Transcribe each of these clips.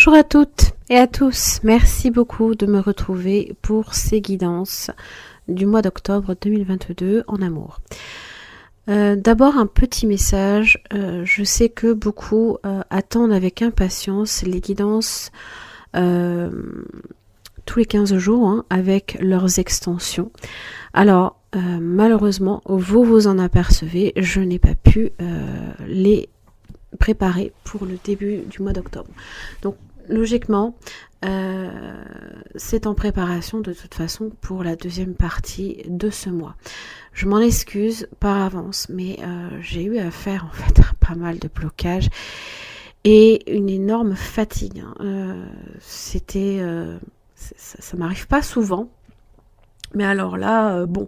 Bonjour à toutes et à tous, merci beaucoup de me retrouver pour ces guidances du mois d'octobre 2022 en amour. D'abord un petit message, je sais que beaucoup attendent avec impatience les guidances tous les 15 jours avec leurs extensions. Alors malheureusement, vous vous en apercevez, je n'ai pas pu les préparer pour le début du mois d'octobre. Donc logiquement, c'est en préparation de toute façon pour la deuxième partie de ce mois. Je m'en excuse par avance, mais j'ai eu à faire en fait pas mal de blocages et une énorme fatigue. C'était, ça m'arrive pas souvent, mais alors là, bon,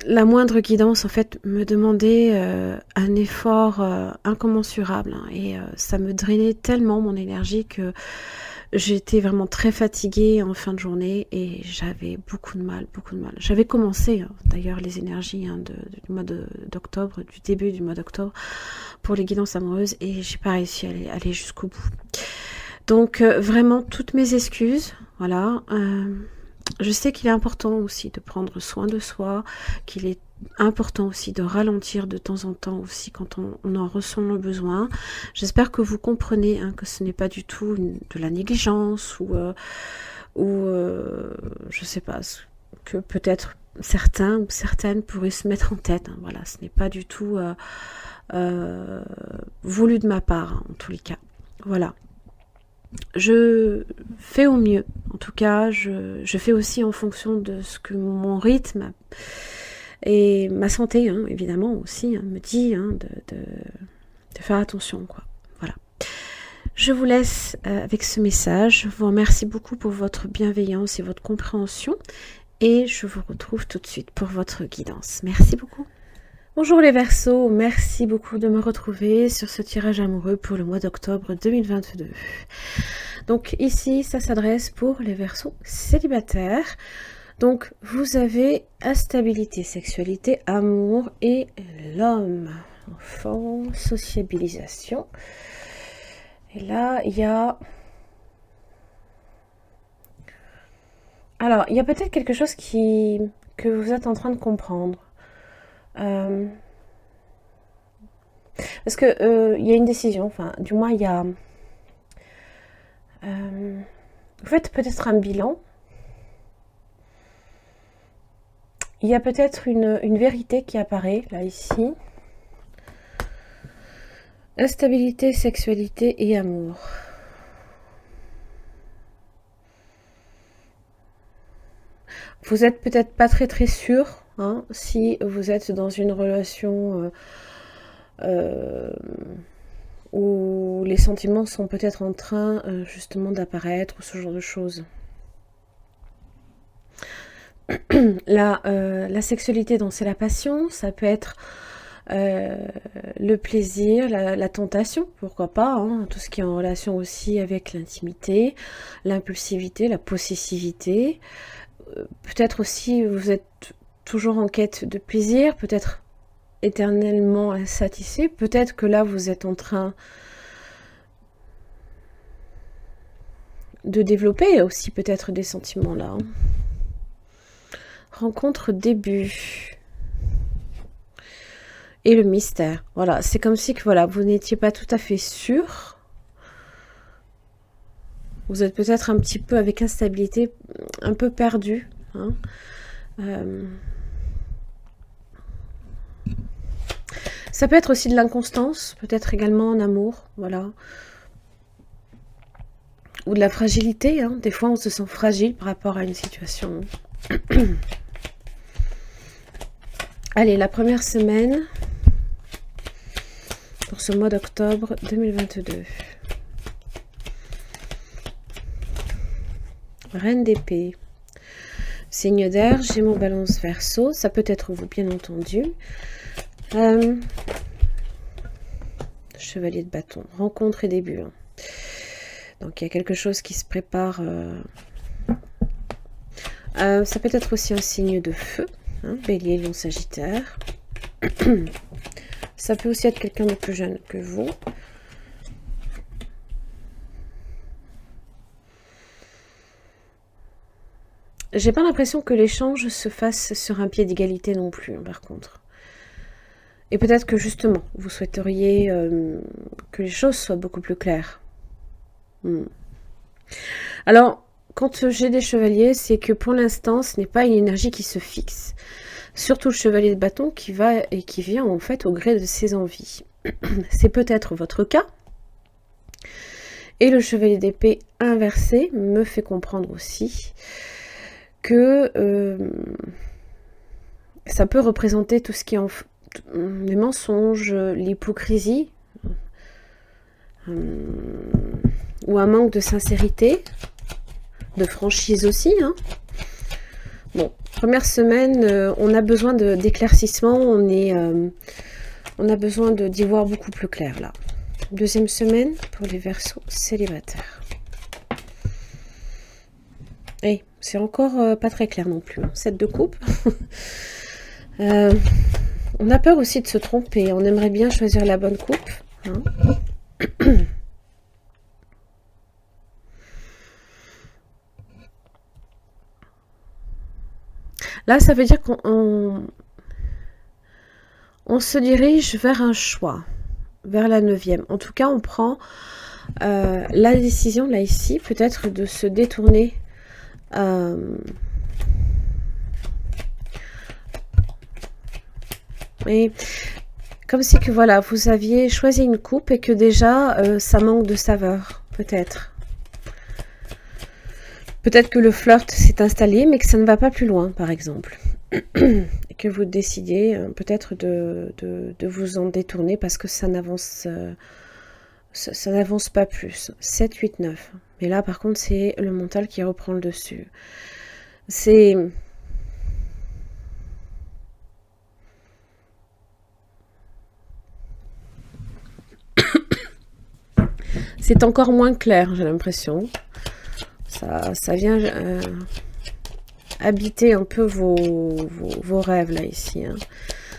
la moindre guidance en fait me demandait un effort incommensurable et ça me drainait tellement mon énergie que j'étais vraiment très fatiguée en fin de journée et j'avais beaucoup de mal. J'avais commencé d'ailleurs les énergies du mois d'octobre, du début du mois d'octobre pour les guidances amoureuses et j'ai pas réussi à aller jusqu'au bout. Donc vraiment toutes mes excuses, voilà. Je sais qu'il est important aussi de prendre soin de soi, qu'il est important aussi de ralentir de temps en temps aussi quand on en ressent le besoin. J'espère que vous comprenez que ce n'est pas du tout de la négligence ou je sais pas, que peut-être certains ou certaines pourraient se mettre en tête. Voilà, ce n'est pas du tout voulu de ma part, en tous les cas. Voilà. Je fais au mieux, en tout cas je fais aussi en fonction de ce que mon rythme et ma santé évidemment aussi me dit de faire attention quoi. Voilà. Je vous laisse avec ce message, je vous remercie beaucoup pour votre bienveillance et votre compréhension et je vous retrouve tout de suite pour votre guidance. Merci beaucoup. Bonjour les Verseaux, merci beaucoup de me retrouver sur ce tirage amoureux pour le mois d'octobre 2022. Donc ici, ça s'adresse pour les Verseaux célibataires. Donc vous avez instabilité, sexualité, amour et l'homme. Enfant, sociabilisation. Et là, il y a... Alors, il y a peut-être quelque chose que vous êtes en train de comprendre. Parce que il y a une décision, enfin du moins il y a vous faites peut-être un bilan, il y a peut-être une vérité qui apparaît là ici. Instabilité, sexualité et amour. Vous êtes peut-être pas très sûr si vous êtes dans une relation où les sentiments sont peut-être en train justement d'apparaître ou ce genre de choses. La sexualité, donc c'est la passion, ça peut être le plaisir, la tentation, pourquoi pas, tout ce qui est en relation aussi avec l'intimité, l'impulsivité, la possessivité. Peut-être aussi vous êtes toujours en quête de plaisir, peut-être éternellement insatisfait, peut-être que là vous êtes en train de développer aussi peut-être des sentiments là. Rencontre début et le mystère. Voilà, c'est comme si que voilà, vous n'étiez pas tout à fait sûr. Vous êtes peut-être un petit peu avec instabilité, un peu perdu. Ça peut être aussi de l'inconstance, peut-être également en amour, voilà. Ou de la fragilité, des fois on se sent fragile par rapport à une situation. Allez, la première semaine pour ce mois d'octobre 2022. Reine d'épée. Signe d'air, Gémeaux, Balance, Verseau. Ça peut être vous, bien entendu. Chevalier de bâton. Rencontre et début. Donc, il y a quelque chose qui se prépare. Ça peut être aussi un signe de feu. Bélier, Lion, Sagittaire. Ça peut aussi être quelqu'un de plus jeune que vous. j'ai pas l'impression que l'échange se fasse sur un pied d'égalité non plus, par contre. Et peut-être que justement, vous souhaiteriez que les choses soient beaucoup plus claires. Alors, quand j'ai des chevaliers, c'est que pour l'instant, ce n'est pas une énergie qui se fixe. Surtout le chevalier de bâton qui va et qui vient en fait au gré de ses envies. C'est peut-être votre cas. Et le chevalier d'épée inversé me fait comprendre aussi que ça peut représenter tout ce qui est les mensonges, l'hypocrisie, ou un manque de sincérité, de franchise aussi. Hein. Bon, première semaine, on a besoin d'éclaircissement, on a besoin d'y voir beaucoup plus clair là. Deuxième semaine pour les Verseaux célibataires. Et c'est encore pas très clair non plus. Hein. 7 de coupe. On a peur aussi de se tromper. On aimerait bien choisir la bonne coupe. Hein. Là, ça veut dire qu'on se dirige vers un choix, vers la 9e. En tout cas, on prend la décision, là, ici, peut-être de se détourner et comme si que, voilà, vous aviez choisi une coupe et que déjà, ça manque de saveur, peut-être. Peut-être que le flirt s'est installé, mais que ça ne va pas plus loin, par exemple. Et que vous décidiez peut-être de vous en détourner parce que ça n'avance pas plus. 7, 8, 9. Mais là, par contre, c'est le mental qui reprend le dessus. C'est... c'est encore moins clair, j'ai l'impression. Ça vient habiter un peu vos rêves, là, ici. Hein.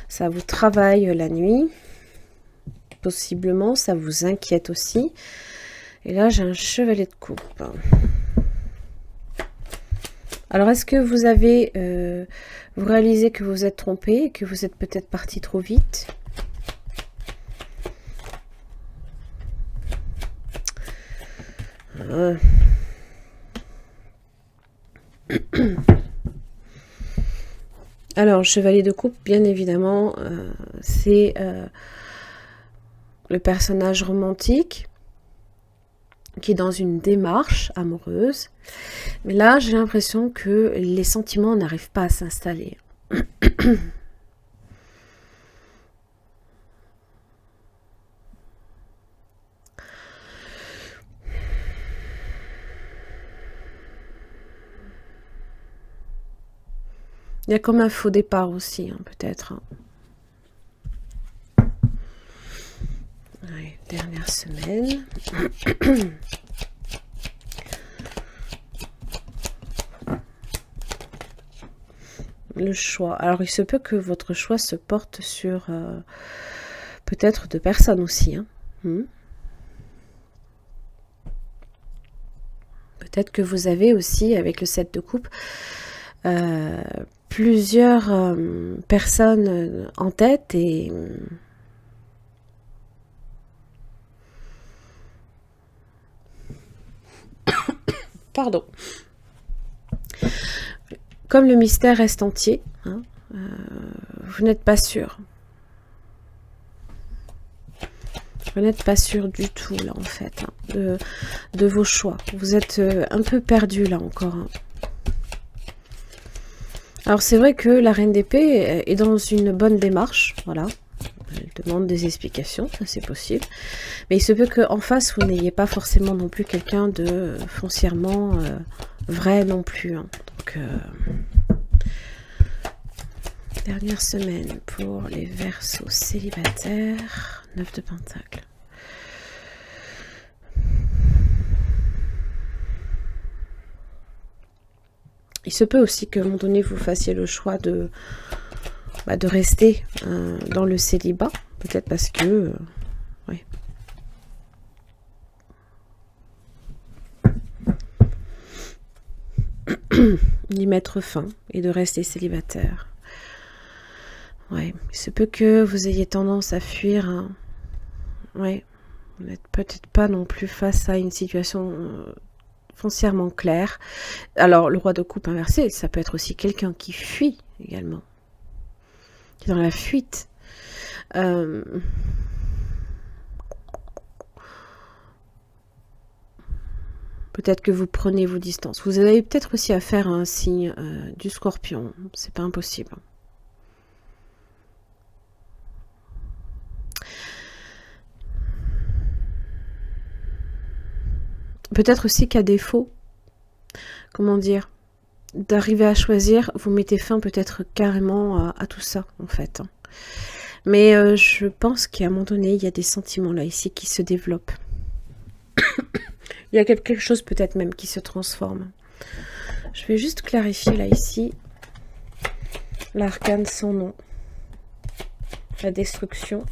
Ça vous travaille la nuit. Possiblement, ça vous inquiète aussi. Et là, j'ai un chevalier de coupe. Alors, est-ce que vous avez... vous réalisez que vous êtes trompé, que vous êtes peut-être parti trop vite ? Alors, chevalier de coupe, bien évidemment, c'est le personnage romantique qui est dans une démarche amoureuse. Mais là, j'ai l'impression que les sentiments n'arrivent pas à s'installer. Il y a comme un faux départ aussi, hein, peut-être. Ouais, dernière semaine. Le choix. Alors, il se peut que votre choix se porte sur peut-être 2 personnes aussi. Hein. Peut-être que vous avez aussi, avec le 7 de coupe, plusieurs personnes en tête et pardon. Comme le mystère reste entier, hein, vous n'êtes pas sûr. Vous n'êtes pas sûr du tout là en fait hein, de vos choix. Vous êtes un peu perdu là encore. Hein. Alors c'est vrai que la reine d'épée est dans une bonne démarche, voilà. Elle demande des explications, ça c'est possible. Mais il se peut qu'en face, vous n'ayez pas forcément non plus quelqu'un de foncièrement vrai non plus. Hein. Donc, dernière semaine pour les Verseaux célibataires, 9 de Pentacle. Il se peut aussi qu'à un moment donné, vous fassiez le choix de rester dans le célibat. Peut-être parce que... ouais. d'y mettre fin et de rester célibataire. Ouais, il se peut que vous ayez tendance à fuir. Hein. Ouais, vous n'êtes peut-être pas non plus face à une situation foncièrement claire. Alors, le roi de coupe inversé, ça peut être aussi quelqu'un qui fuit également. Qui est dans la fuite. Peut-être que vous prenez vos distances. Vous avez peut-être aussi affaire à un signe du Scorpion. C'est pas impossible. Peut-être aussi qu'à défaut, comment dire, d'arriver à choisir, vous mettez fin peut-être carrément à tout ça, en fait. Mais je pense qu'à un moment donné, il y a des sentiments là, ici, qui se développent. Il y a quelque chose peut-être même qui se transforme. Je vais juste clarifier là, ici, l'arcane sans nom. La destruction.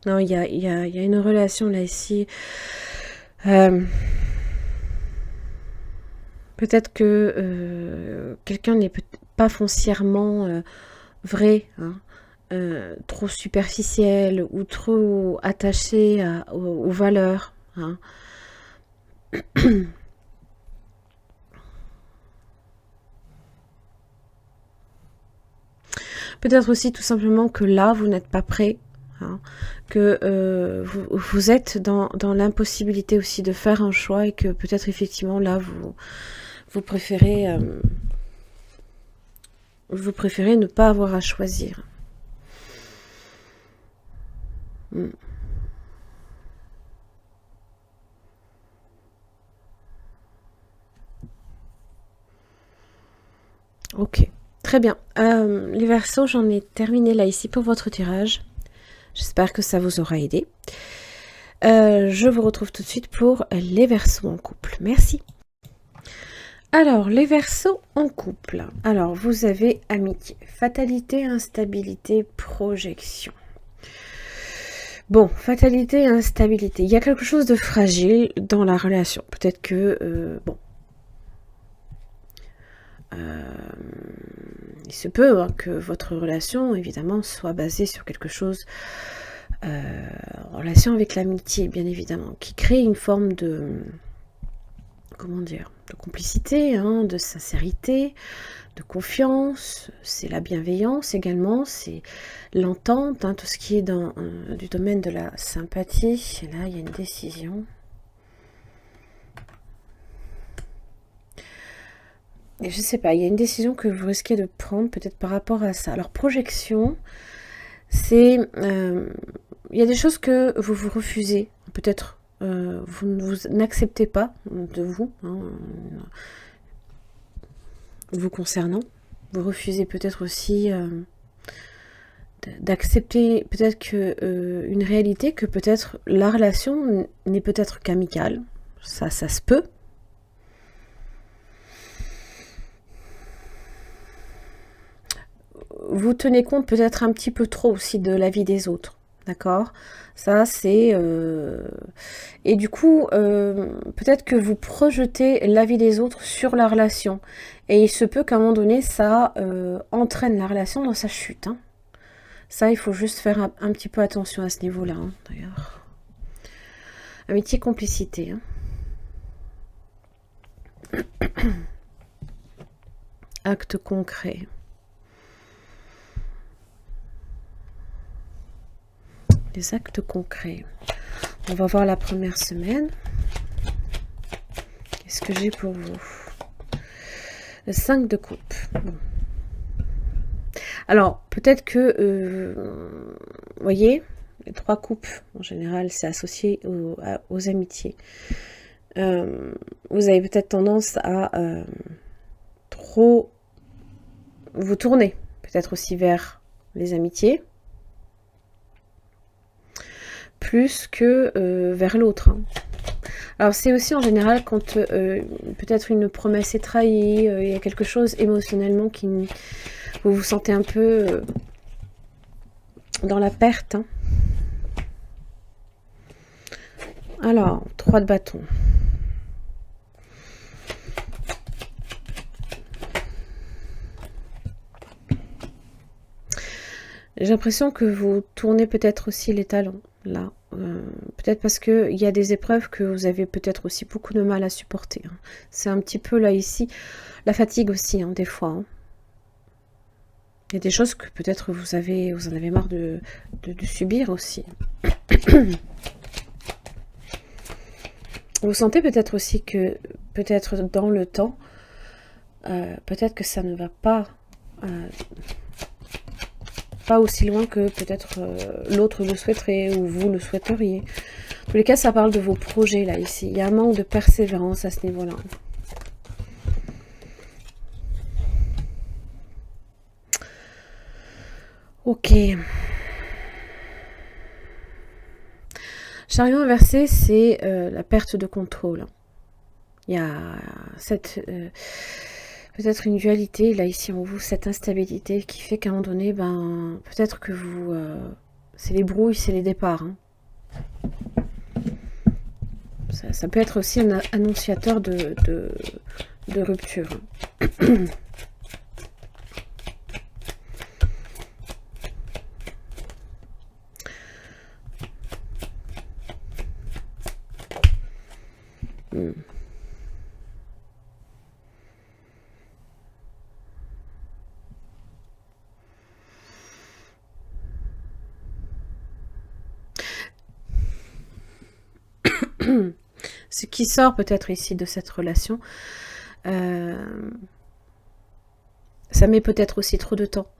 Non, il y a une relation là, ici. Peut-être que quelqu'un n'est pas foncièrement vrai, hein, trop superficiel ou trop attaché aux valeurs. Hein. Peut-être aussi tout simplement que là, vous n'êtes pas prêt, hein, que vous êtes dans l'impossibilité aussi de faire un choix et que peut-être effectivement là, vous préférez ne pas avoir à choisir. Ok, très bien. Les Verseaux, j'en ai terminé là ici pour votre tirage. J'espère que ça vous aura aidé. Je vous retrouve tout de suite pour les Verseaux en couple. Merci. Alors, les Verseaux en couple. Alors, vous avez amitié, fatalité, instabilité, projection. Bon, fatalité, instabilité. Il y a quelque chose de fragile dans la relation. Peut-être que, il se peut hein, que votre relation, évidemment, soit basée sur quelque chose en relation avec l'amitié, bien évidemment, qui crée une forme de, comment dire, de complicité, hein, de sincérité, de confiance. C'est la bienveillance également, c'est l'entente, hein, tout ce qui est dans du domaine de la sympathie. Et là, il y a une décision. Et je sais pas, il y a une décision que vous risquez de prendre peut-être par rapport à ça. Alors, projection, c'est... il y a des choses que vous refusez. Peut-être vous n'acceptez pas de vous, hein, vous concernant. Vous refusez peut-être aussi d'accepter peut-être que une réalité, que peut-être la relation n'est peut-être qu'amicale. Ça se peut. Vous tenez compte peut-être un petit peu trop aussi de la vie des autres, d'accord? Ça, c'est... Et du coup, peut-être que vous projetez la vie des autres sur la relation. Et il se peut qu'à un moment donné, ça entraîne la relation dans sa chute. Hein. Ça, il faut juste faire un petit peu attention à ce niveau-là, hein, d'ailleurs. Amitié, complicité. Hein. Acte concret. Les actes concrets. On va voir la première semaine. Qu'est-ce que j'ai pour vous? Le 5 de coupe. Bon. Alors, peut-être que, vous voyez, les 3 coupes, en général, c'est associé aux amitiés. Vous avez peut-être tendance à trop vous tourner, peut-être aussi vers les amitiés, plus que vers l'autre. Hein. Alors c'est aussi en général quand peut-être une promesse est trahie, il y a quelque chose émotionnellement qui vous vous sentez un peu dans la perte. Hein. Alors, 3 de bâton. J'ai l'impression que vous tournez peut-être aussi les talons, là. Peut-être parce qu'il y a des épreuves que vous avez peut-être aussi beaucoup de mal à supporter. Hein. C'est un petit peu, là, ici, la fatigue aussi, hein, des fois. Hein. Il y a des choses que peut-être vous en avez marre de subir aussi. Vous sentez peut-être aussi que, peut-être dans le temps, peut-être que ça ne va pas aussi loin que peut-être l'autre le souhaiterait ou vous le souhaiteriez. En tous les cas, ça parle de vos projets là, ici. Il y a un manque de persévérance à ce niveau-là. Ok. Chariot inversé, c'est la perte de contrôle. Il y a cette... peut-être une dualité, là, ici, en vous, cette instabilité qui fait qu'à un moment donné, ben, peut-être que vous... c'est les brouilles, c'est les départs. Hein. Ça peut être aussi un annonciateur de rupture. Ce qui sort peut-être ici de cette relation, ça met peut-être aussi trop de temps.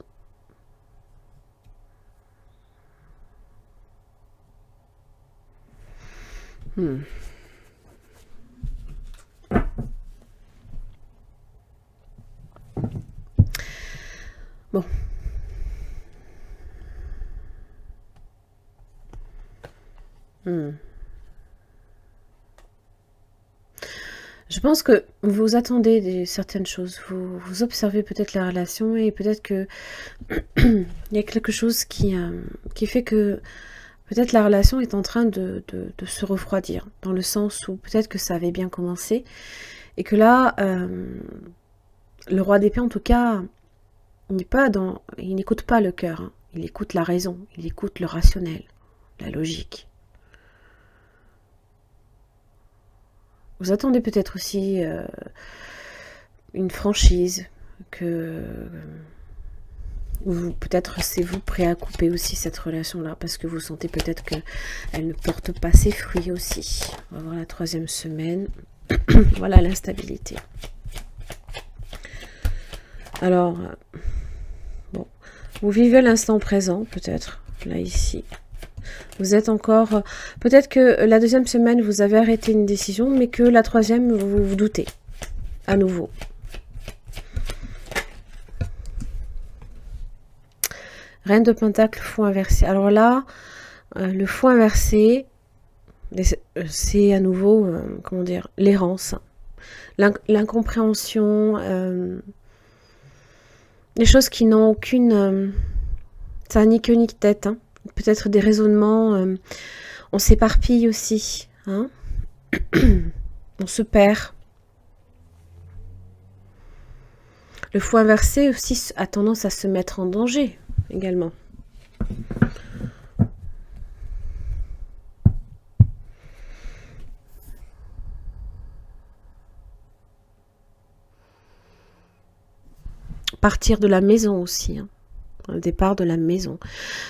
Bon. Je pense que vous attendez certaines choses, vous observez peut-être la relation et peut-être que il y a quelque chose qui fait que peut-être la relation est en train de se refroidir, dans le sens où peut-être que ça avait bien commencé et que là, le roi d'épée en tout cas, il n'écoute pas le cœur, hein. Il écoute la raison, il écoute le rationnel, la logique. Vous attendez peut-être aussi une franchise, ou peut-être c'est vous prêt à couper aussi cette relation-là, parce que vous sentez peut-être qu'elle ne porte pas ses fruits aussi. On va voir la 3e semaine. Voilà l'instabilité. Alors, bon, vous vivez l'instant présent, peut-être, là, ici. Vous êtes encore... Peut-être que la 2e semaine, vous avez arrêté une décision, mais que la 3e, vous vous doutez. À nouveau. Reine de Pentacle, fou inversé. Alors là, le fou inversé, c'est à nouveau, comment dire, l'errance. L'incompréhension, les choses qui n'ont aucune... ça n'a ni queue ni tête, hein. Peut-être des raisonnements, on s'éparpille aussi, hein. On se perd. Le fou inversé aussi a tendance à se mettre en danger également. Partir de la maison aussi, hein. Le départ de la maison.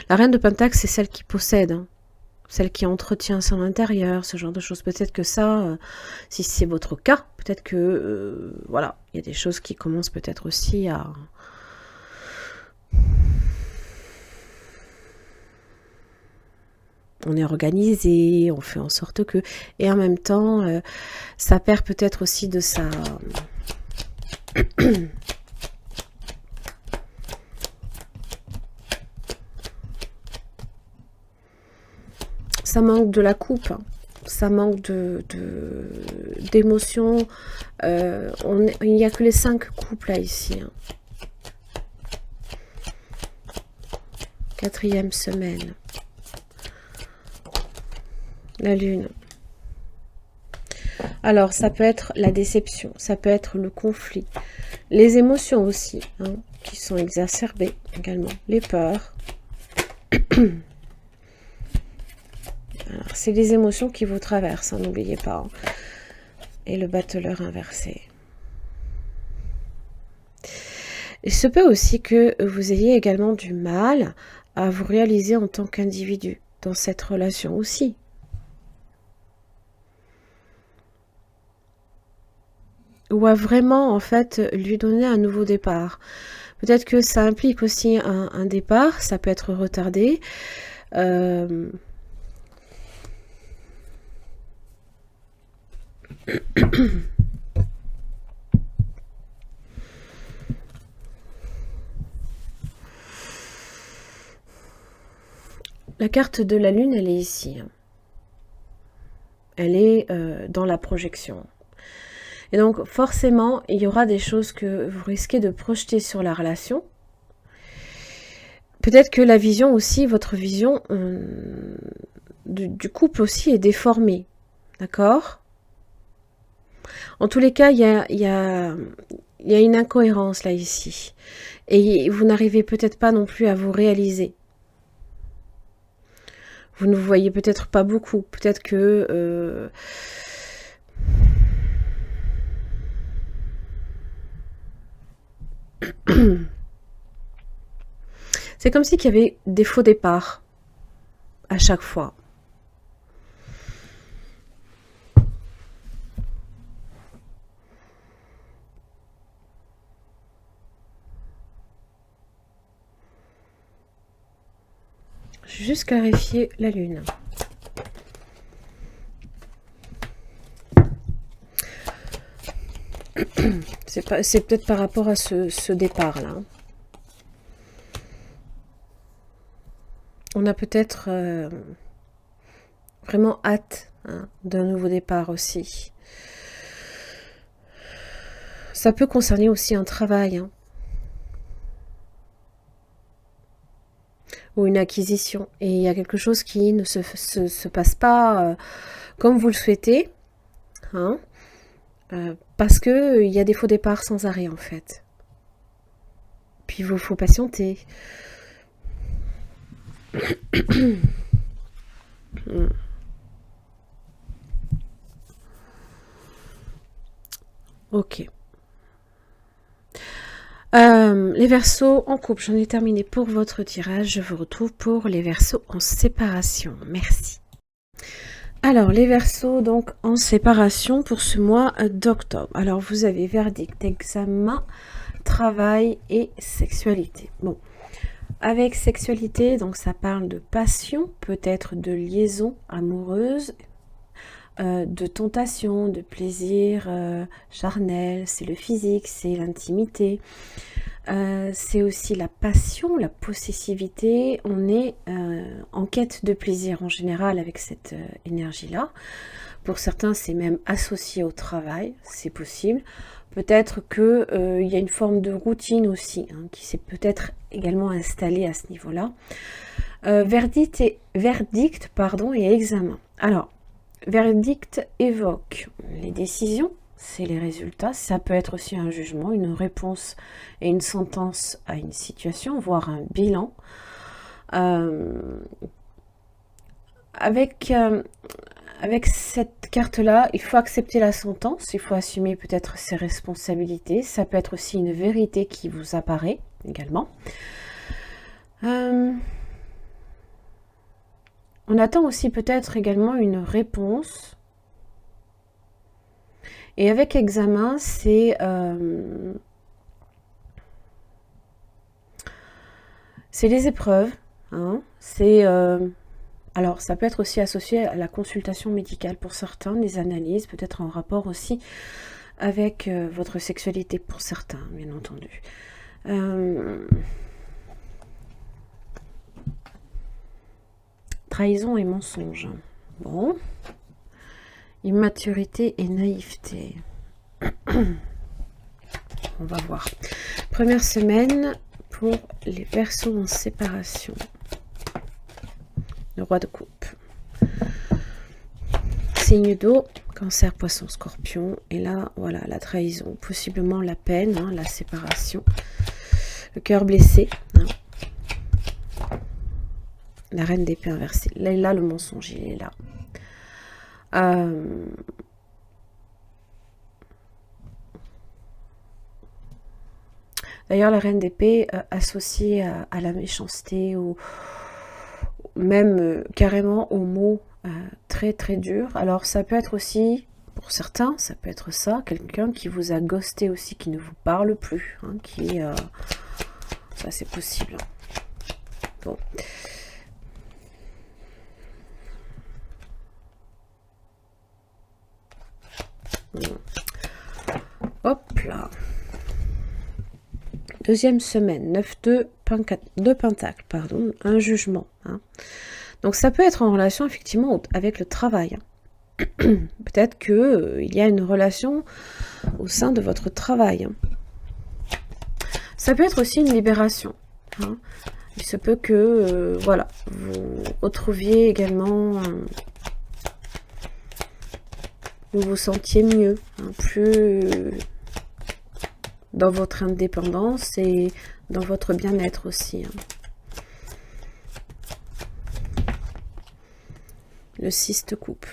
La reine de Pentacle, c'est celle qui possède, hein. Celle qui entretient son intérieur, ce genre de choses. Peut-être que ça, si c'est votre cas, peut-être que, voilà, il y a des choses qui commencent peut-être aussi à... On est organisé, on fait en sorte que... Et en même temps, ça perd peut-être aussi de sa... ça manque de la coupe, hein. Ça manque d'émotion. Il n'y a que les 5 couples là ici. Hein. 4e semaine. La lune. Alors, ça peut être la déception, ça peut être le conflit, les émotions aussi, hein, qui sont exacerbées également, les peurs. C'est les émotions qui vous traversent, hein, n'oubliez pas. Hein. Et le battleur inversé. Il se peut aussi que vous ayez également du mal à vous réaliser en tant qu'individu dans cette relation aussi. Ou à vraiment, en fait, lui donner un nouveau départ. Peut-être que ça implique aussi un départ, ça peut être retardé. La carte de la lune, elle est ici. Elle est dans la projection. Et donc, forcément, il y aura des choses que vous risquez de projeter sur la relation. Peut-être que la vision aussi, votre vision du couple aussi est déformée. D'accord ? En tous les cas, il y a une incohérence là, ici. Et vous n'arrivez peut-être pas non plus à vous réaliser. Vous ne vous voyez peut-être pas beaucoup. Peut-être que... c'est comme si qu'il y avait des faux départs à chaque fois. Je vais juste clarifier la lune. C'est peut-être par rapport à ce départ-là. On a peut-être vraiment hâte d'un nouveau départ aussi. Ça peut concerner aussi un travail. Ou une acquisition. Et il y a quelque chose qui ne se passe pas comme vous le souhaitez. Parce qu'il y a des faux départs sans arrêt en fait. Puis il vous faut patienter. Ok. Les Verseaux en couple, j'en ai terminé pour votre tirage. Je vous retrouve pour les Verseaux en séparation. Merci. Alors, les Verseaux, donc, en séparation pour ce mois d'octobre. Alors, vous avez verdict, examen, travail et sexualité. Bon, avec sexualité, donc ça parle de passion, peut-être de liaison amoureuse, de tentation, de plaisir charnel, c'est le physique, c'est l'intimité. C'est aussi la passion, la possessivité. On est en quête de plaisir en général avec cette énergie-là. Pour certains, c'est même associé au travail, c'est possible. Peut-être qu'il y a une forme de routine aussi, qui s'est peut-être également installée à ce niveau-là. Verdict et examen. Alors, verdict évoque les décisions, c'est les résultats. Ça peut être aussi un jugement, une réponse et une sentence à une situation, voire un bilan. Avec cette carte-là, il faut accepter la sentence, il faut assumer peut-être ses responsabilités. Ça peut être aussi une vérité qui vous apparaît également. On attend aussi peut-être également une réponse. Et avec examen, c'est les épreuves. C'est alors, ça peut être aussi associé à la consultation médicale pour certains, des analyses, peut-être en rapport aussi avec votre sexualité pour certains, bien entendu. Trahison et mensonge. Bon. Immaturité et naïveté. On va voir. Première semaine pour les Verseaux en séparation. Le roi de coupe. Signe d'eau, Cancer, Poisson, Scorpion. Et là, voilà, la trahison. Possiblement la peine, hein, la séparation. Le cœur blessé. Hein. La Reine d'épée inversée. Là, le mensonge, il est là. D'ailleurs, la Reine d'épée associée à la méchanceté ou même carrément aux mots très très durs. Alors ça peut être aussi, pour certains, ça peut être ça, quelqu'un qui vous a ghosté aussi, qui ne vous parle plus, hein, qui ça c'est possible. Bon. Hop là. Deuxième semaine, 9 de Pentacle, pardon, un jugement. Hein. Donc ça peut être en relation effectivement avec le travail. Hein. Peut-être qu'il y a une relation au sein de votre travail. Hein. Ça peut être aussi une libération. Hein. Il se peut que voilà, vous retrouviez également, vous vous sentiez mieux, hein, plus dans votre indépendance et dans votre bien-être aussi. Hein. Le 6 de coupe.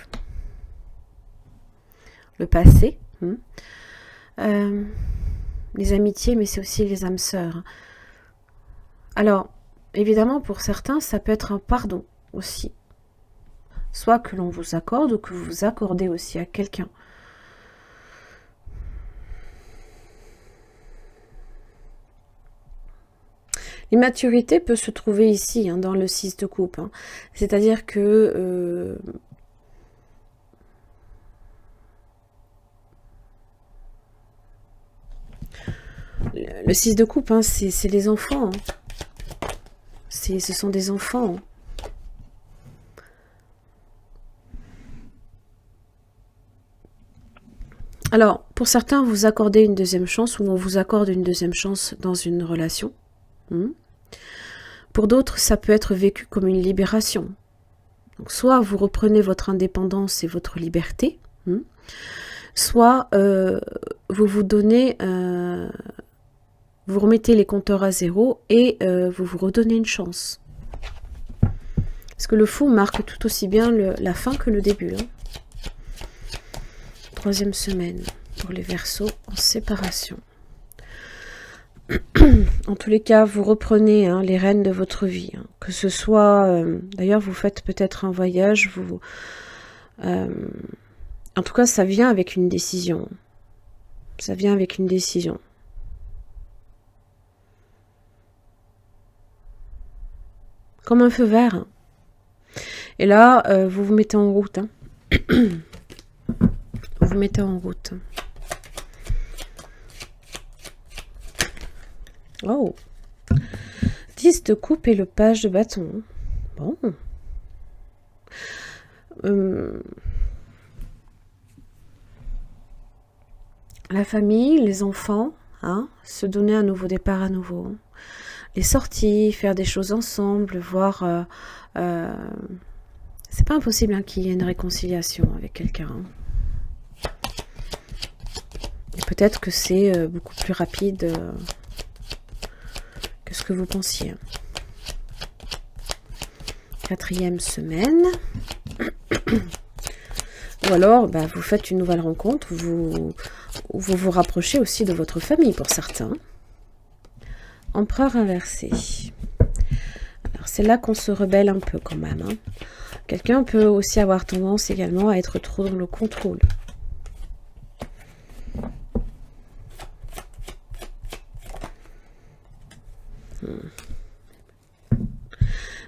Le passé. Les amitiés, mais c'est aussi les âmes sœurs. Alors, évidemment, pour certains, ça peut être un pardon aussi. Soit que l'on vous accorde ou que vous accordez aussi à quelqu'un. L'immaturité peut se trouver ici, hein, dans le 6 de coupe. Hein. C'est-à-dire que le 6 de coupe, hein, c'est les enfants. Hein. Ce sont des enfants. Hein. Alors, pour certains, vous accordez une deuxième chance ou on vous accorde une deuxième chance dans une relation. Pour d'autres, ça peut être vécu comme une libération. Donc, soit vous reprenez votre indépendance et votre liberté, soit vous vous donnez, vous remettez les compteurs à zéro et vous vous redonnez une chance. Parce que le fou marque tout aussi bien la fin que le début. Hein. Troisième semaine pour les Verseaux en séparation. En tous les cas, vous reprenez, hein, les rênes de votre vie. Hein. Que ce soit... D'ailleurs, vous faites peut-être un voyage. En tout cas, ça vient avec une décision. Ça vient avec une décision. Comme un feu vert. Hein. Et là, vous vous mettez en route. Hein. Vous vous mettez en route. Oh, 10 de coupe et le page de bâton. Bon. La famille, les enfants, hein, se donner un nouveau départ à nouveau. Hein. Les sorties, faire des choses ensemble, voir... c'est pas impossible, hein, qu'il y ait une réconciliation avec quelqu'un. Hein. Et peut-être que c'est beaucoup plus rapide... ce que vous pensiez. Quatrième semaine. Ou alors, vous faites une nouvelle rencontre, vous vous rapprochez aussi de votre famille pour certains. Empereur inversé. Alors, c'est là qu'on se rebelle un peu quand même. Hein. Quelqu'un peut aussi avoir tendance également à être trop dans le contrôle.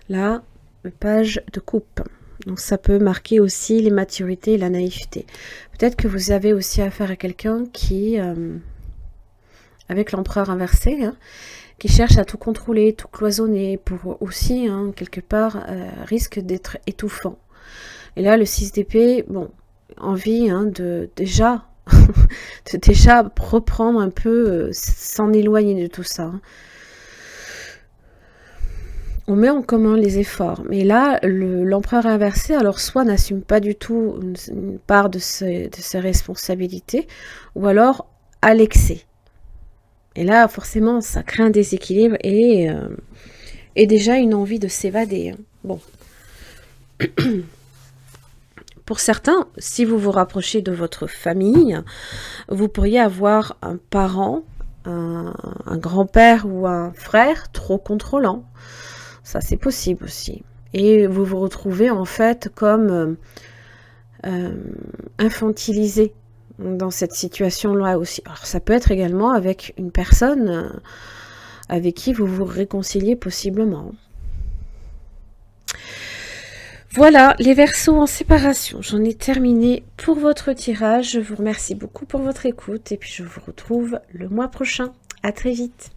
Là, le page de coupe. Donc ça peut marquer aussi l'immaturité et la naïveté. Peut-être que vous avez aussi affaire à quelqu'un qui, avec l'empereur inversé, hein, qui cherche à tout contrôler, tout cloisonner, pour aussi, hein, quelque part, risque d'être étouffant. Et là, le 6 d'épée, bon, envie, hein, de déjà reprendre un peu, s'en éloigner de tout ça. Hein. on met en commun les efforts. Mais là, l'empereur inversé, alors soit n'assume pas du tout une part de ses responsabilités, ou alors à l'excès. Et là, forcément, ça crée un déséquilibre et déjà une envie de s'évader. Bon. Pour certains, si vous vous rapprochez de votre famille, vous pourriez avoir un parent, un grand-père ou un frère trop contrôlant. Ça, c'est possible aussi. Et vous vous retrouvez en fait comme infantilisé dans cette situation-là aussi. Alors, ça peut être également avec une personne avec qui vous vous réconciliez possiblement. Voilà, les Verseaux en séparation. J'en ai terminé pour votre tirage. Je vous remercie beaucoup pour votre écoute et puis je vous retrouve le mois prochain. À très vite.